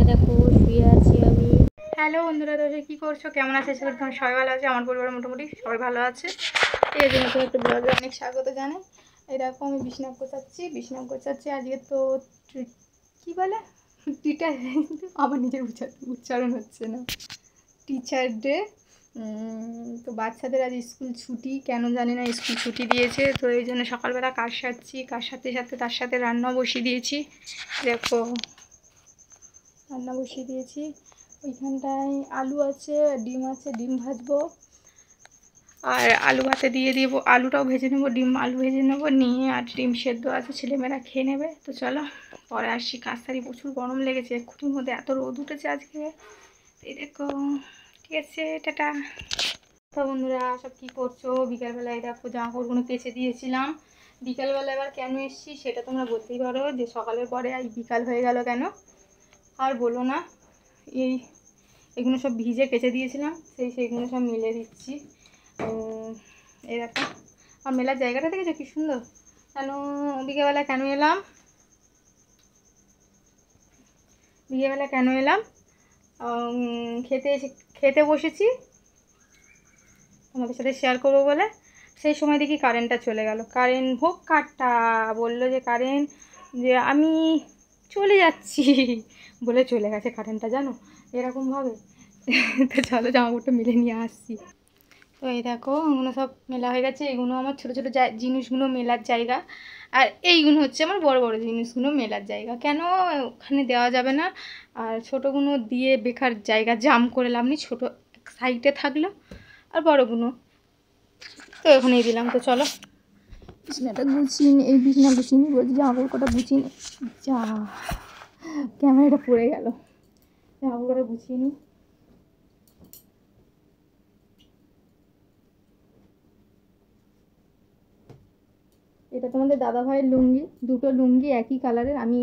দেখো শুয়ে আছি আমি। হ্যালো বন্ধুরা, তোমরা কী করছো, কেমন আছে? সেটা তোমার সবাই ভালো আছে, আমার পরিবার মোটামুটি সবাই ভালো আছে। এই জন্য তো একটা ব্লগে অনেক স্বাগত জানাই। এরকম আমি বিছানা গোছাচ্ছি আজকে তো কী বলে টিচার, আমার নিজের উচ্চারণ হচ্ছে না, টিচার ডে। তো বাচ্চাদের আজ স্কুল ছুটি, কেন জানি না স্কুল ছুটি দিয়েছে, তো এই জন্য সকালবেলা কাজ সারছি, কাজ সাথে সাথে তার সাথে রান্না বসিয়ে দিয়েছি। দেখো রান্না বসিয়ে দিয়েছি, ওইখানটায় আলু আছে, ডিম আছে, ডিম ভাজবো আর আলু ভাতে দিয়ে দিব, আলুটাও ভেজে নেবো, আলু ভেজে নেবো নিয়ে, আর ডিম সেদ্ধ আছে, ছেলেমেয়েরা খেয়ে নেবে। তো চলো পরে আসছি, কাজ সারি, প্রচুর গরম লেগেছে, এক্ষুনির মধ্যে এত রোদ উঠেছে আজকে। এই দেখো, ঠিক আছে, টাটা। তো বন্ধুরা সব কী করছো? বিকালবেলায় দেখো জামা কাপড়গুলো কেচে দিয়েছিলাম। বিকালবেলা এবার কেন এসছি সেটা তোমরা বলতেই পারো, যে সকালের পরে আজ বিকাল হয়ে গেল কেন, আর বলো না। এগুলো সব ভিজে কেচে দিয়েছিলাম, সেইগুলো সব মেলে দিচ্ছি। এই দেখো, আর মেলার জায়গাটা দেখেছো কি সুন্দর। কেন বিকেলবেলা কেন এলাম খেতে বসেছি তোমাদের সাথে শেয়ার করবো বলে, সেই সময় দেখি কারেন্টটা চলে গেল। কারেন্ট হোক কাটটা, বললো যে কারেন্ট, যে আমি চলে যাচ্ছি বলে চলে গেছে কারেন্টটা, জানো এরকমভাবে। তো চলো জামাকাপড়টা মিলে নিয়ে আসছি। তো এই দেখো এগুলো সব মেলা হয়ে গেছে, এগুলো আমার ছোটো ছোটো জিনিসগুলো মেলার জায়গা, আর এইগুলো হচ্ছে আমার বড় বড় জিনিসগুলো মেলার জায়গা। কেন ওখানে দেওয়া যাবে না, আর ছোটোগুলো দিয়ে বেকার জায়গা জাম করে লাভ নেই, ছোটো সাইডে থাকলো, আর বড়গুলো তো এখানেই দিলাম। তো চলো বিছানাটা গুছিয়ে নিই, এই বিছানা গুছিয়ে নিই বলছি, জামাকাপড় কটা গুছিয়ে নিই, যা ক্যামেরাটা পড়ে গেল, জামাকাপড় কটা গুছিয়ে নিই। এটা তোমাদের দাদাভাইয়ের লুঙ্গি, দুটো লুঙ্গি একই কালারের, আমি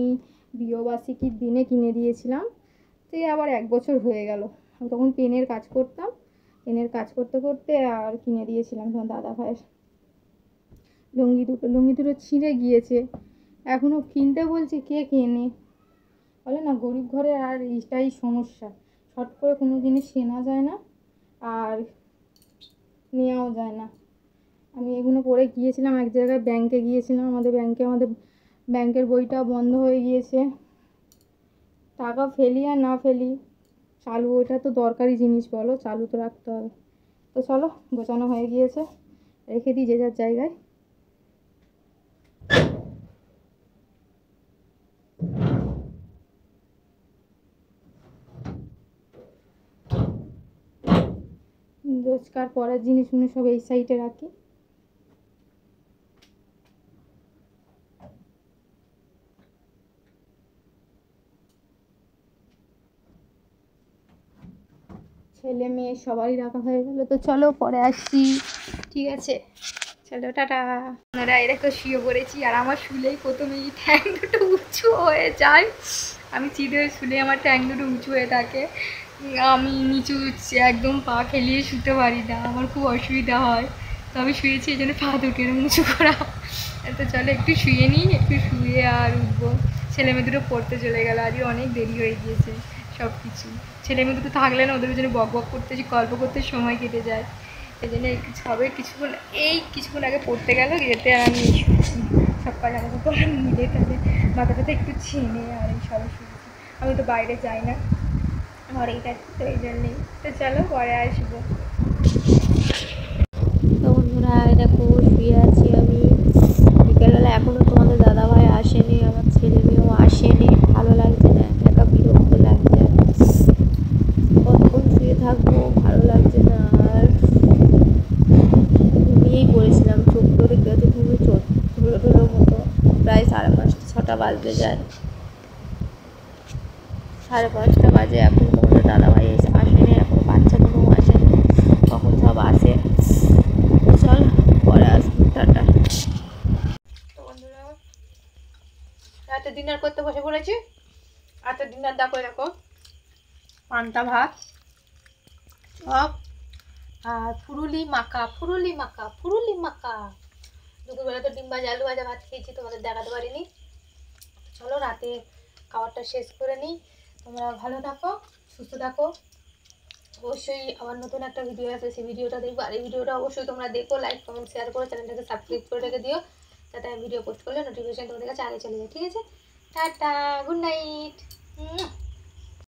বিয়েবার্ষিকীর দিনে কিনে দিয়েছিলাম। তো আবার 1 বছর হয়ে গেল, আমি তখন পেনের কাজ করতাম, পেনের কাজ করতে করতে আর কিনে দিয়েছিলাম তোমার দাদাভাইয়ের লুঙ্গি দুটো ছিঁড়ে গিয়েছে, এখনও কিনতে বলছি, কে কেনে বলে না, গরিব ঘরে আর এইটাই সমস্যা, শর্ট করে কোনো জিনিস কেনা যায় না আর নেওয়াও যায় না। আমি এগুলো পরে গিয়েছিলাম এক জায়গায়, ব্যাংকে গিয়েছিলাম, আমাদের ব্যাংকের বইটা বন্ধ হয়ে গিয়েছে, টাকা ফেলি আর না ফেলি, চালু, ওইটা তো দরকারি জিনিস বলো, চালু তো রাখতে হবে। তো চলো গোছানো হয়ে গিয়েছে, রেখে দিই যে যার জায়গায়। রোজকার পরের জিনিসগুলো সব এই সাইডে রাখি। ছেলে মেয়ে সবারই রাখা হয়ে গেল, তো চলো পরে আসছি, ঠিক আছে, চলো টাটা। আপনারা এরকম শুয়ে পড়েছি, আর আমার শুলেই প্রথমে এই ঠ্যাং দুটো উঁচু হয়ে যায়, আমি চিড়ে শুলে আমার ঠ্যাং দুটো উঁচু হয়ে থাকে, আমি নিচু একদম পা ফেলিয়ে শুতে পারি না, আমার খুব অসুবিধা হয়। তো আমি শুয়েছি, এই জন্য পা দুটো এরকম উঁচু করা। তো চলো একটু শুয়ে নিই, একটু শুয়ে আর উঠবো। ছেলে মেয়ে দুটো পড়তে চলে গেল, আজকে অনেক দেরি হয়ে গিয়েছে সব কিছু। ছেলে মেয়ে দুটো থাকলে না, ওদের জন্য বক বক করতে, গল্প করতে সময় কেটে যায়, এই জন্য কিছুক্ষণ আগে পড়তে গেল, যেতে আর আমি সব কাজ আমাকে করে মিলে তাদের মাথাটাতে একটু ছেনে আর এই সবাই শুয়েছি। আমি তো বাইরে যাই না, ঘরেই থাকি, তো এই জন্যেই। তো চলো পরে আসবো। তো বন্ধুরা দেখো শুয়ে আছি আমি, বিকেলবেলা এখনও তোমাদের দাদাভাই আসেনি, আমার ছেলে মেয়েও আসেনি, ভালো লাগছে না, একা বিরক্ত লাগছে, কতক্ষণ শুয়ে থাকবো, ভালো লাগছে না, আর ঘুমিয়েই পড়েছিলাম, চোখ তো দেখতে যাচ্ছে ঘুমে ঢোলো মতো, প্রায় 5:30-6টা বাজতে যায়, 5:30 বাজে, এখন তোমাদের দাদাভাই আসেনি, এখন বাচ্চাগুলোও আসেনি, তখন সব আসে। চল পরে আসবো, টাটা। তো বন্ধুরা রাতে ডিনার করতে বসে পড়েছি, রাতের ডিনার দেখো পান্তা ভাত, চপ আর ফুরুলি মাখা। দুপুরবেলা তো ডিম ভাজা, আলু ভাজা ভাত খেয়েছি, তোমাদের দেখাতে পারিনি। চলো রাতে খাবারটা শেষ করে নিই, তোমরা ভালো থাকো, সুস্থ থাকো। অবশ্যই আবার নতুন একটা ভিডিও আছে, সেই ভিডিওটা দেখবো। আর এই ভিডিওটা অবশ্যই তোমরা দেখো, লাইক কমেন্ট শেয়ার করো, চ্যানেলটাকে সাবস্ক্রাইব করে রেখে দিও, যাতে আমি ভিডিও পোস্ট করলে নোটিফিকেশন তোমাদের কাছে আগে চলে যায়। ঠিক আছে, টাটা, গুড নাইট।